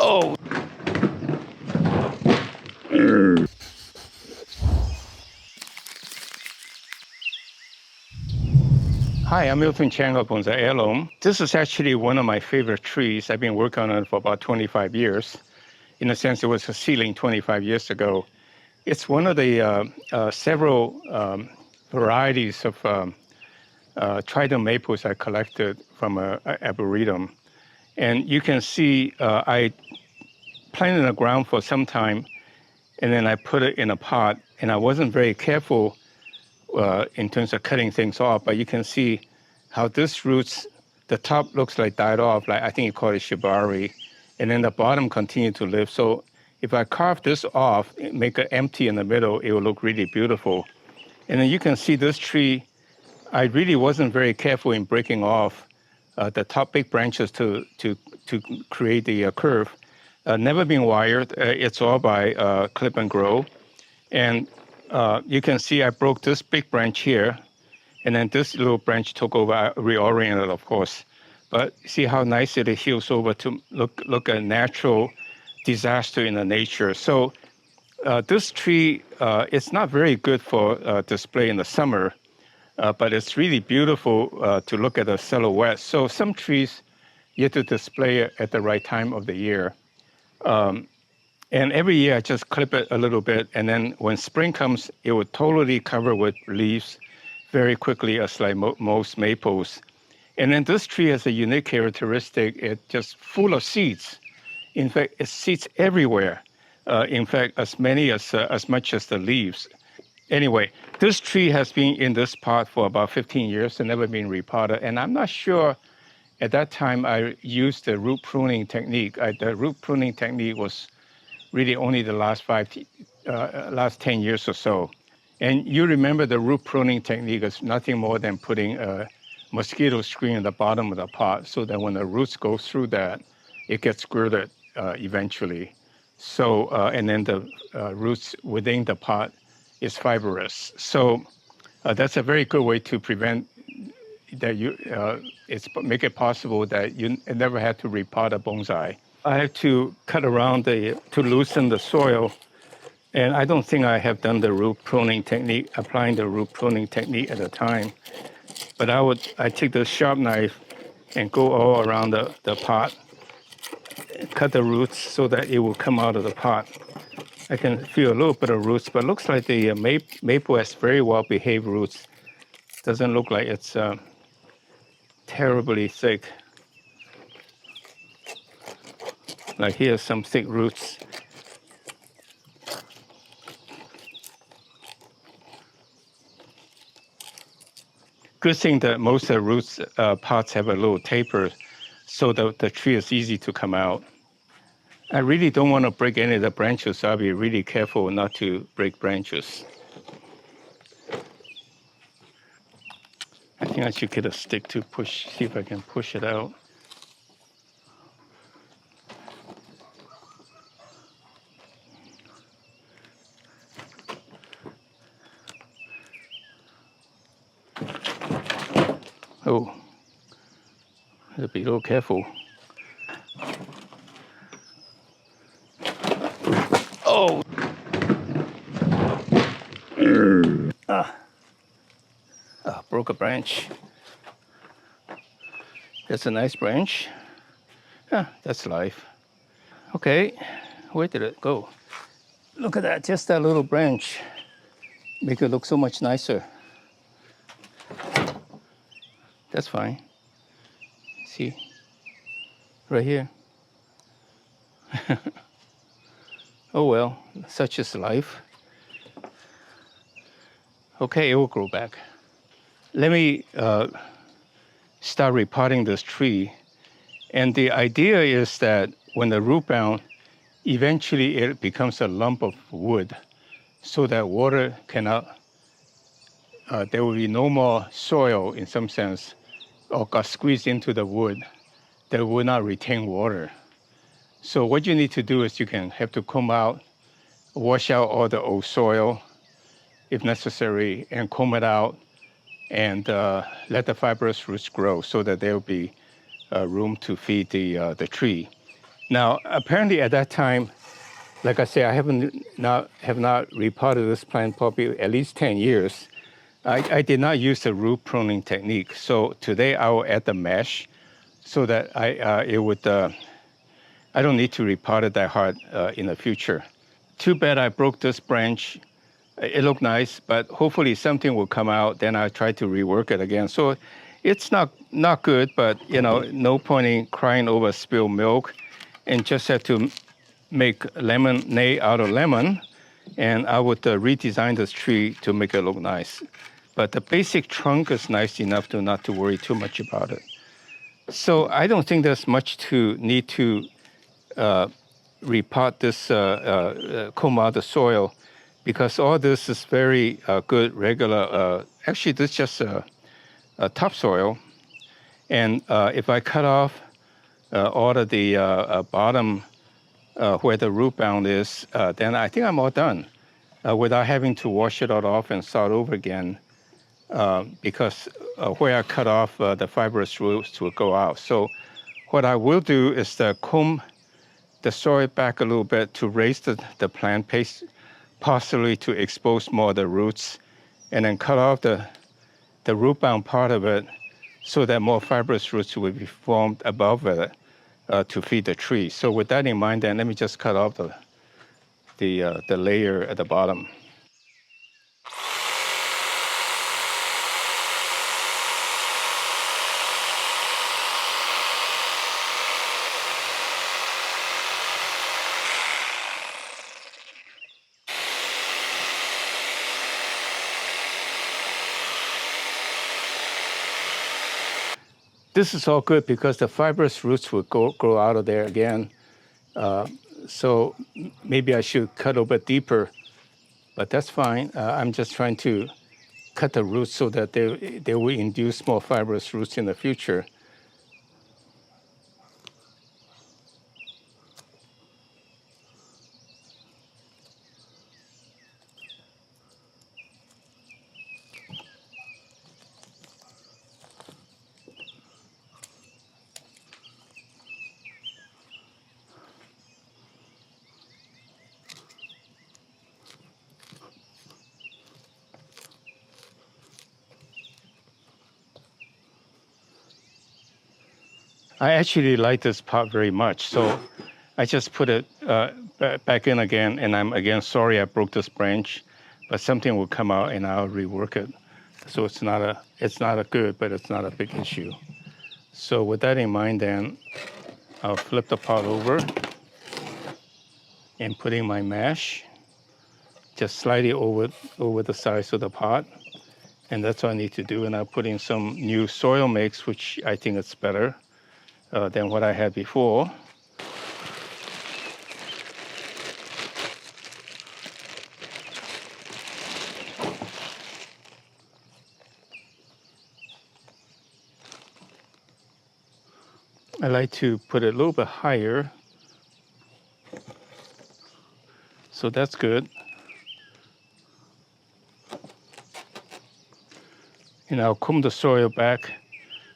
Oh! Hi, I'm miltonchang of Bonsaiheirloom. This is actually one of my favorite trees. I've been working on it for about 25 years. In a sense, it was a seedling 25 years ago. It's one of the several varieties of Trident maples I collected from Arboretum. And you can see I planted in the ground for some time, and then I put it in a pot, and I wasn't very careful in terms of cutting things off, but you can see how this roots, the top looks like died off, like I think you call it shibari, and then the bottom continued to live. So if I carve this off, make it empty in the middle, it will look really beautiful. And then you can see this tree, I really wasn't very careful in breaking off the top big branches to create the curve. Never been wired, it's all by clip and grow. And you can see I broke this big branch here, and then this little branch took over, reoriented, of course. But see how nice it heals over to look a natural disaster in the nature. So this tree, it's not very good for display in the summer, but it's really beautiful to look at the silhouette. So some trees, you have to display it at the right time of the year. And every year I just clip it a little bit, and then when spring comes, it would totally cover with leaves very quickly, as like most maples. And then this tree has a unique characteristic. It's just full of seeds. In fact, it seeds everywhere. In fact, as much as the leaves. Anyway, this tree has been in this pot for about 15 years and never been repotted. And I'm not sure, at that time I used the root pruning technique. The root pruning technique was really only the last 10 years or so. And you remember the root pruning technique is nothing more than putting a mosquito screen at the bottom of the pot so that when the roots go through that, it gets girded eventually. So, and then the roots within the pot is fibrous. So that's a very good way to prevent that make it possible that you never have to repot a bonsai. I have to cut around to loosen the soil, and I don't think I have done the root pruning technique, applying the root pruning technique at the time. But I take the sharp knife and go all around the pot, cut the roots so that it will come out of the pot. I can feel a little bit of roots, but it looks like the maple has very well behaved roots. Doesn't look like it's terribly thick. Like here's some thick roots. Good thing that most of the roots parts have a little taper, so the tree is easy to come out. I really don't want to break any of the branches, so I'll be really careful not to break branches. I think I should get a stick to push, see if I can push it out. Oh, I have to be a little careful. Oh! Broke a branch. That's a nice branch. That's life. Okay, where did it go? Look at that, just that little branch. Make it look so much nicer. That's fine. See, right here. Oh well, such is life. Okay, it will grow back. Let me start repotting this tree. And the idea is that when the root bound, eventually it becomes a lump of wood so that water cannot, there will be no more soil in some sense, or got squeezed into the wood that will not retain water. So what you need to do is you can have to comb out, wash out all the old soil if necessary, and comb it out and let the fibrous roots grow so that there will be room to feed the tree. Now, apparently at that time, like I say, I have not repotted this plant probably at least 10 years. I did not use the root pruning technique. So today I will add the mesh so that I don't need to repot it that hard in the future. Too bad I broke this branch. It looked nice, but hopefully something will come out. Then I try to rework it again. So it's not good, but no point in crying over spilled milk, and just have to make lemonade out of lemon. And I would redesign this tree to make it look nice. But the basic trunk is nice enough to not to worry too much about it. So I don't think there's much to need to repot this, comb out the soil, because all this is very good regular. Actually, this is just a topsoil. And if I cut off all of the bottom where the root bound is, then I think I'm all done without having to wash it all off and start over again, because where I cut off, the fibrous roots will go out. So what I will do is comb the soil back a little bit to raise the plant pace, possibly to expose more of the roots, and then cut off the root bound part of it so that more fibrous roots will be formed above it to feed the tree. So with that in mind, then let me just cut off the layer at the bottom. This is all good because the fibrous roots will grow out of there again. So maybe I should cut a little bit deeper, but that's fine. I'm just trying to cut the roots so that they will induce more fibrous roots in the future. I actually like this pot very much, so I just put it back in again, and I'm again sorry I broke this branch, but something will come out and I'll rework it. So it's not a good, but it's not a big issue. So with that in mind, then I'll flip the pot over and put in my mash, just slightly over the sides of the pot, and that's what I need to do. And I'll put in some new soil mix, which I think is better than what I had before. I like to put it a little bit higher. So that's good. And I'll comb the soil back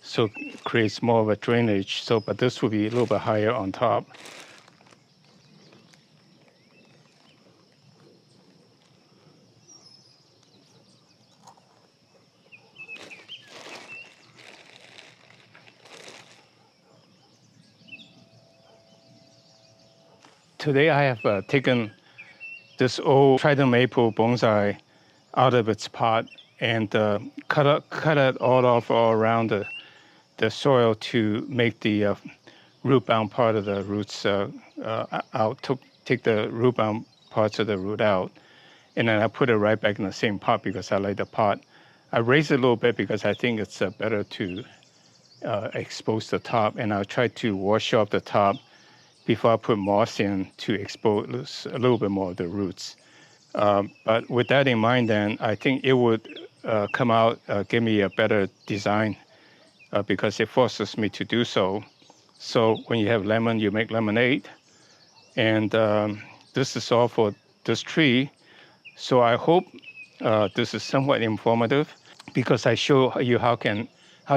so it creates more of a drainage. So, but this will be a little bit higher on top. Today I have taken this old Trident Maple bonsai out of its pot and cut it all off all around the soil to make the root bound part of the roots out, take the root bound parts of the root out. And then I put it right back in the same pot because I like the pot. I raise it a little bit because I think it's better to expose the top, and I'll try to wash off the top before I put moss in to expose a little bit more of the roots. But with that in mind, then I think it would come out, give me a better design because it forces me to do so. So when you have lemon, you make lemonade. And this is all for this tree. So I hope this is somewhat informative because I show you how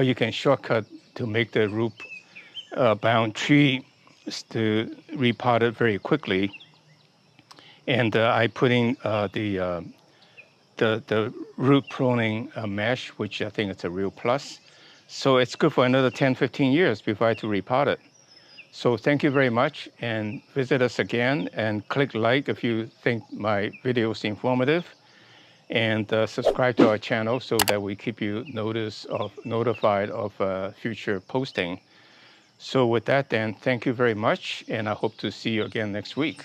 you can shortcut to make the root bound tree to repot it very quickly. And I put in the root pruning mesh, which I think it's a real plus. So it's good for another 10, 15 years before I have to repot it. So thank you very much, and visit us again, and click like if you think my video is informative, and subscribe to our channel so that we keep you notified of future posting. So with that then, thank you very much, and I hope to see you again next week.